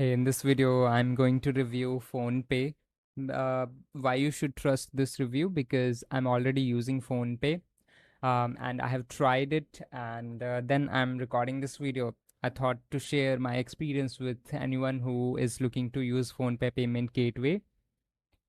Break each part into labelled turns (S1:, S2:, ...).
S1: Hey, in this video, I'm going to review PhonePe. Why you should trust this review? Because I'm already using PhonePe, and I have tried it, and then I'm recording this video. I thought to share my experience with anyone who is looking to use PhonePe Payment Gateway.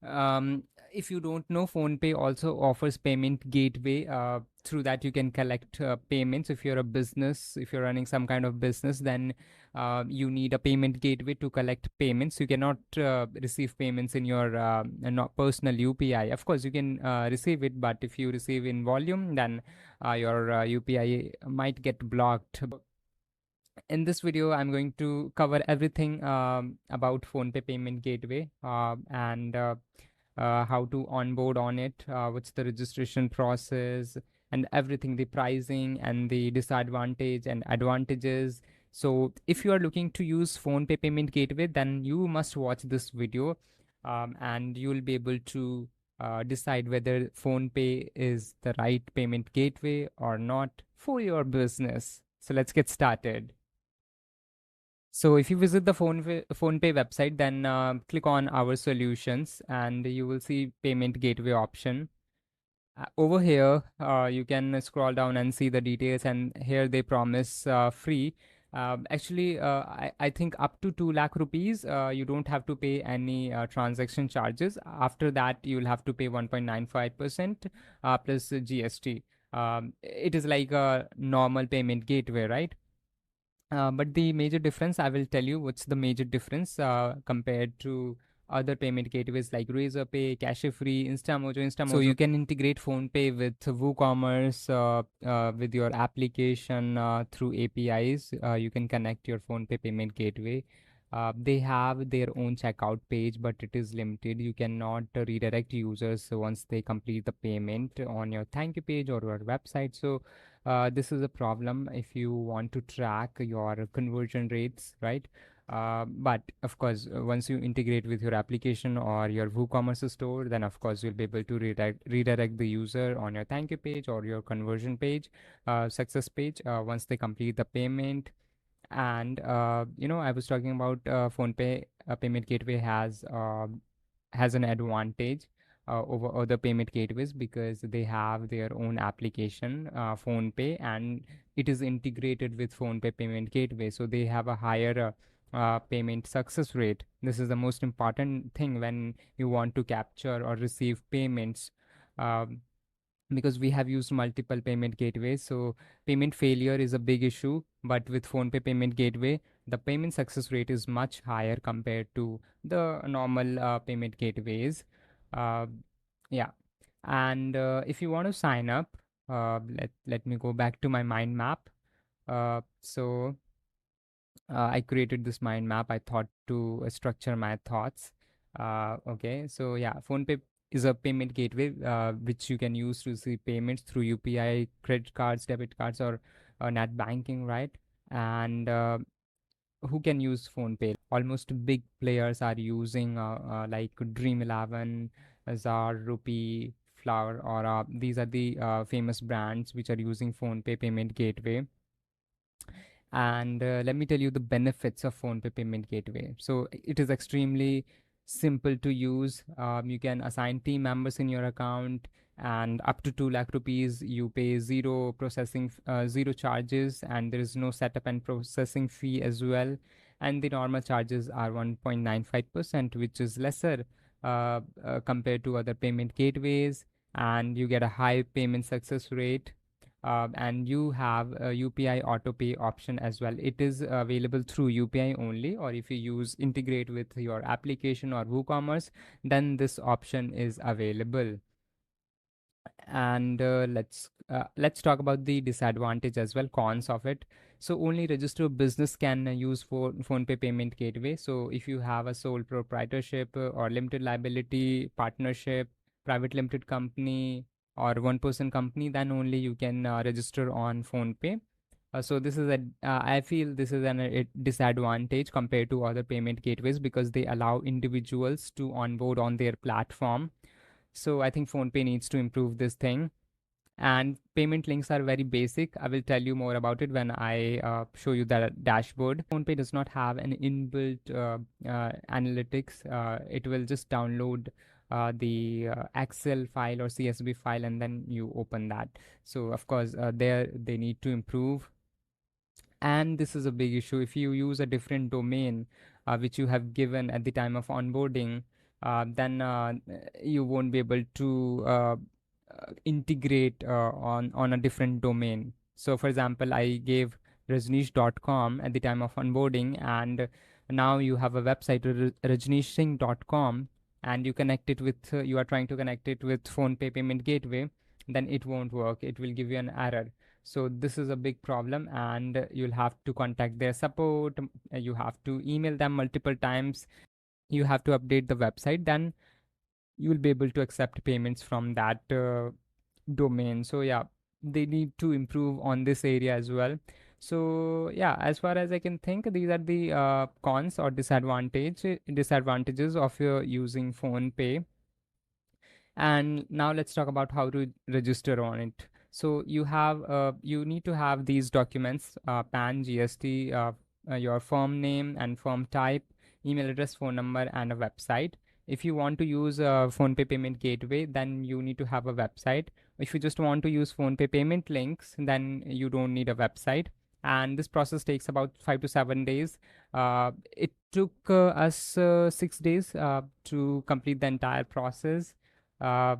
S1: um, if you don't know, PhonePe also offers payment gateway. Through that, you can collect payments. If you're a business, if you're running some kind of business, then you need a payment gateway to collect payments. You cannot receive payments in your not personal UPI. Of course, you can receive it, but if you receive in volume, then your UPI might get blocked. In this video, I'm going to cover everything about PhonePe Payment Gateway, and how to onboard on it, what's the registration process, and everything, the pricing and the disadvantage and advantages. So if you are looking to use PhonePe Payment Gateway, then you must watch this video, and you will be able to decide whether PhonePe is the right payment gateway or not for your business. So let's get started. So if you visit the PhonePe website, then click on our solutions and you will see payment gateway option. Over here, you can scroll down and see the details, and here they promise free. I think up to 2 lakh rupees, you don't have to pay any transaction charges. After that, you'll have to pay 1.95% plus GST. It is like a normal payment gateway, right? But the major difference, I will tell you what's the major difference compared to other payment gateways like RazorPay, Cash-Free, Instamojo. So you can integrate PhonePe with WooCommerce, with your application through APIs. You can connect your PhonePe payment gateway. They have their own checkout page, but it is limited. You cannot redirect users once they complete the payment on your thank you page or your website. So this is a problem if you want to track your conversion rates, right? But of course, once you integrate with your application or your WooCommerce store, then of course you'll be able to redirect the user on your thank you page or your conversion page, success page, once they complete the payment. And I was talking about PhonePe payment gateway has an advantage over other payment gateways because they have their own application, PhonePe, and it is integrated with PhonePe payment gateway. So they have a higher payment success rate. This is the most important thing when you want to capture or receive payments. Um, because we have used multiple payment gateways, so payment failure is a big issue, but with PhonePe payment gateway, the payment success rate is much higher compared to the normal payment gateways. uh, yeah. And if you want to sign up, let me go back to my mind map. I created this mind map. I thought to structure my thoughts. Okay, so yeah, PhonePe is a payment gateway which you can use to receive payments through UPI, credit cards, debit cards, or net banking, right? And who can use PhonePe? Almost big players are using like Dream 11, Azar, Rupee, Flower, or these are the famous brands which are using PhonePe payment gateway. And let me tell you the benefits of PhonePe payment gateway. So it is extremely simple to use. You can assign team members in your account, and up to 2 lakh rupees you pay zero processing, zero charges, and there is no setup and processing fee as well. And the normal charges are 1.95%, which is lesser compared to other payment gateways, and you get a high payment success rate. And you have a UPI auto pay option as well. It is available through UPI only, or if you use integrate with your application or WooCommerce, then this option is available. And let's talk about the disadvantage as well, cons of it. So only registered business can use PhonePe payment gateway. So if you have a sole proprietorship or limited liability partnership, private limited company, or one person company, then only you can register on PhonePe. So this is I feel this is a disadvantage compared to other payment gateways because they allow individuals to onboard on their platform. So I think PhonePe needs to improve this thing. And payment links are very basic. I will tell you more about it when I show you the dashboard. PhonePe does not have an inbuilt analytics. It will just download the Excel file or CSV file, and then you open that. So of course, there they need to improve, and this is a big issue. If you use a different domain which you have given at the time of onboarding, then you won't be able to integrate on a different domain. So for example, I gave rajneesh.com at the time of onboarding, and now you have a website rajneeshsingh.com, and you connect it with you are trying to connect it with PhonePe Payment Gateway, then it won't work. It will give you an error. So this is a big problem, and you'll have to contact their support. You have to email them multiple times. You have to update the website, then you will be able to accept payments from that domain. So yeah, they need to improve on this area as well. So yeah, as far as I can think, these are the cons or disadvantages of using phone pay. And now let's talk about how to register on it. So you need to have these documents: pan, gst, your firm name and firm type, email address, phone number, and a website. If you want to use PhonePe Payment Gateway, then you need to have a website. If you just want to use PhonePe payment links, then you don't need a website. And this process takes about 5 to 7 days. It took us 6 days to complete the entire process. uh,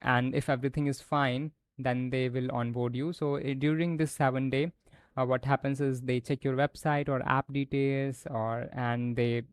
S1: and if everything is fine, then they will onboard you. So during this 7 day, what happens is they check your website or app details, or and they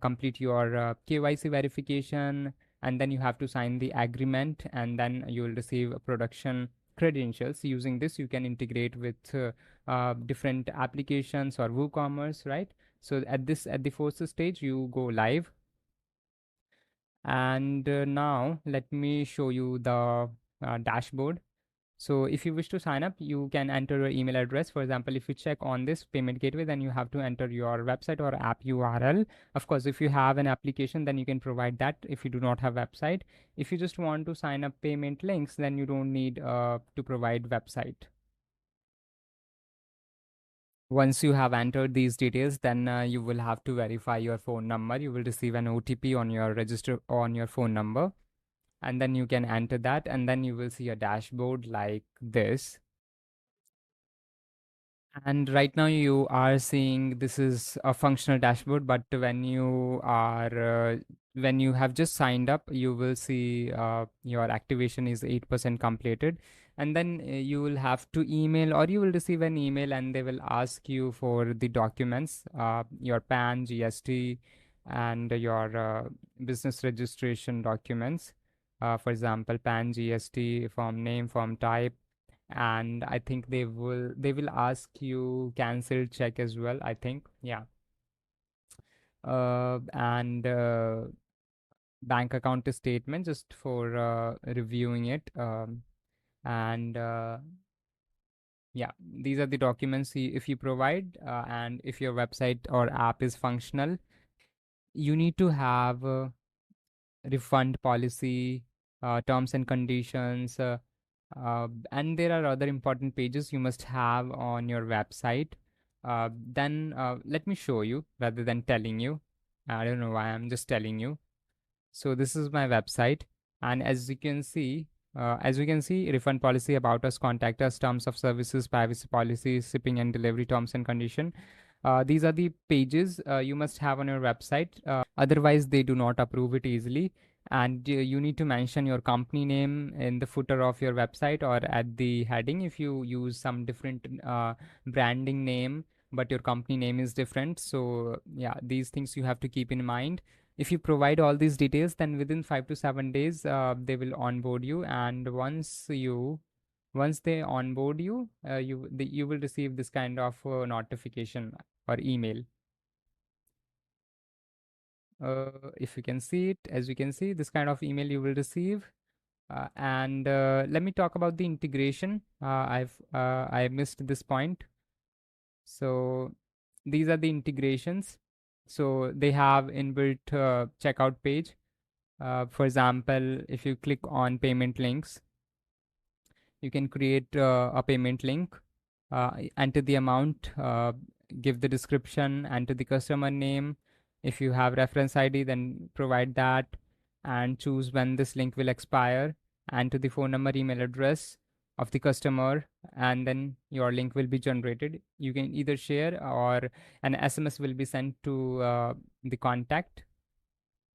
S1: complete your KYC verification, and then you have to sign the agreement, and then you will receive a production credentials. Using this, you can integrate with different applications or WooCommerce, right? So at the fourth stage, you go live. And now let me show you the dashboard. So if you wish to sign up, you can enter your email address. For example, if you check on this payment gateway, then you have to enter your website or app URL. Of course, if you have an application, then you can provide that. If you do not have website, if you just want to sign up payment links, then you don't need to provide website. Once you have entered these details, then you will have to verify your phone number. You will receive an OTP on your register on your phone number, and then you can enter that, and then you will see a dashboard like this. And right now you are seeing this is a functional dashboard, but when you have just signed up, you will see your activation is 8% completed. And then you will have to email, or you will receive an email, and they will ask you for the documents, your PAN, GST, and your business registration documents. For example, PAN, GST, form name, form type, and I think they will ask you cancelled check as well, I think. Yeah. And bank account statement, just for reviewing it. And yeah, these are the documents if you provide, and if your website or app is functional, you need to have refund policy, terms and conditions, and there are other important pages you must have on your website. Then let me show you rather than telling you. I don't know why I'm just telling you. So this is my website, and as you can see, refund policy, about us, contact us, terms of services, privacy policy, shipping and delivery terms and condition. These are the pages you must have on your website. Otherwise, they do not approve it easily. And you need to mention your company name in the footer of your website or at the heading. If you use some different branding name, but your company name is different, so yeah, these things you have to keep in mind. If you provide all these details, then within 5 to 7 days, they will onboard you. And once they onboard you, you will receive this kind of notification or email. If you can see it, as you can see, this kind of email you will receive. And let me talk about the integration. I missed this point. So these are the integrations. So they have inbuilt checkout page. For example, if you click on payment links, you can create a payment link, enter the amount, give the description, enter the customer name. If you have reference ID, then provide that, and choose when this link will expire, enter the phone number, email address of the customer, and then your link will be generated. You can either share, or an SMS will be sent to the contact,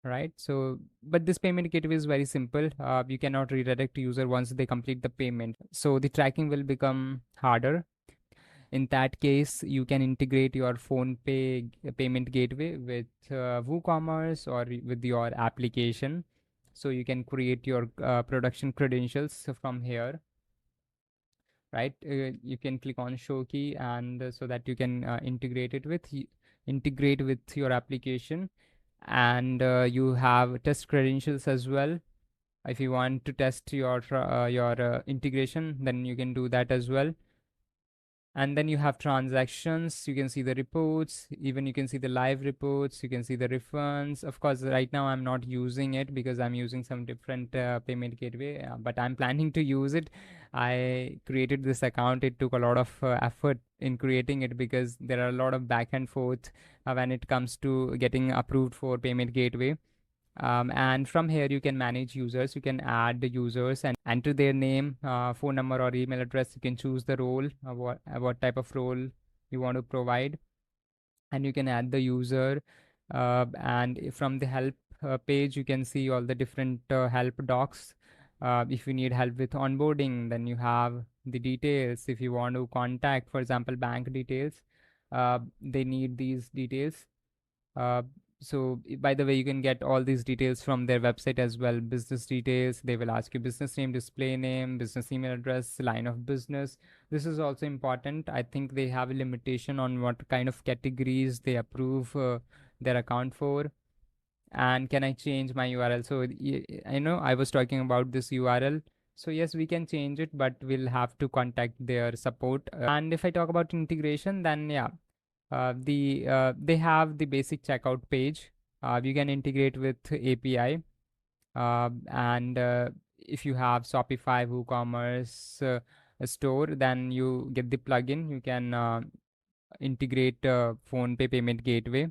S1: right? So but this payment gateway is very simple. You cannot redirect user once they complete the payment, so the tracking will become harder. In that case, you can integrate your PhonePe payment gateway with WooCommerce or with your application. So you can create your production credentials from here, right? You can click on show key, and so that you can integrate with your application. And you have test credentials as well. If you want to test your integration, then you can do that as well. And then you have transactions, you can see the reports, even you can see the live reports, you can see the refunds. Of course, right now I'm not using it because I'm using some different payment gateway, but I'm planning to use it. I created this account. It took a lot of effort in creating it because there are a lot of back and forth when it comes to getting approved for payment gateway. And from here you can manage users. You can add the users and enter their name, phone number or email address. You can choose the role, what type of role you want to provide, and you can add the user. And from the help page, you can see all the different help docs. If you need help with onboarding, then you have the details. If you want to contact, for example, bank details, they need these details. uh, by the way, you can get all these details from their website as well. Business details, they will ask you business name, display name, business email address, line of business. This is also important. I think they have a limitation on what kind of categories they approve their account for. And can I change my URL? So I know I was talking about this URL. So yes, we can change it, but we'll have to contact their support. And if I talk about integration, then yeah, they have the basic checkout page. You can integrate with API, and if you have Shopify, WooCommerce store, then you get the plugin. You can integrate PhonePe Payment Gateway,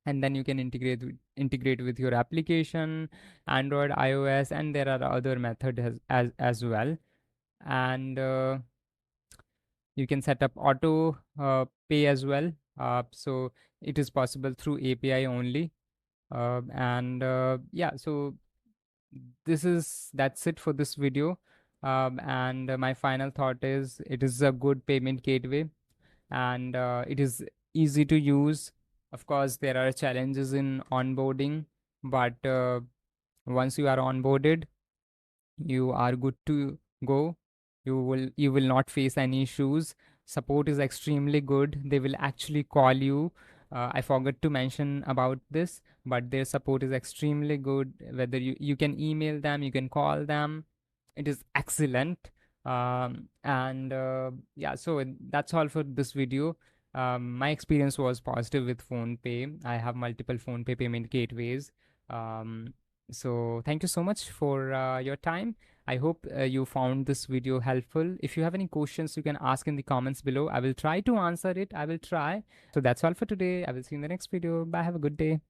S1: and then you can integrate with your application, Android, iOS, and there are other methods as well. And you can set up auto pay as well. So it is possible through API only. And yeah, so that's it for this video. And my final thought is, it is a good payment gateway, and it is easy to use. Of course, there are challenges in onboarding, but once you are onboarded, you are good to go. You will not face any issues. Support is extremely good. They will actually call you. I forgot to mention about this, but their support is extremely good. Whether you can email them, you can call them, it is excellent. And yeah, so that's all for this video. My experience was positive with PhonePe. I have multiple PhonePe payment gateways. So thank you so much for your time. I hope you found this video helpful. If you have any questions, you can ask in the comments below. I will try to answer it. I will try. So that's all for today. I will see you in the next video. Bye. Have a good day.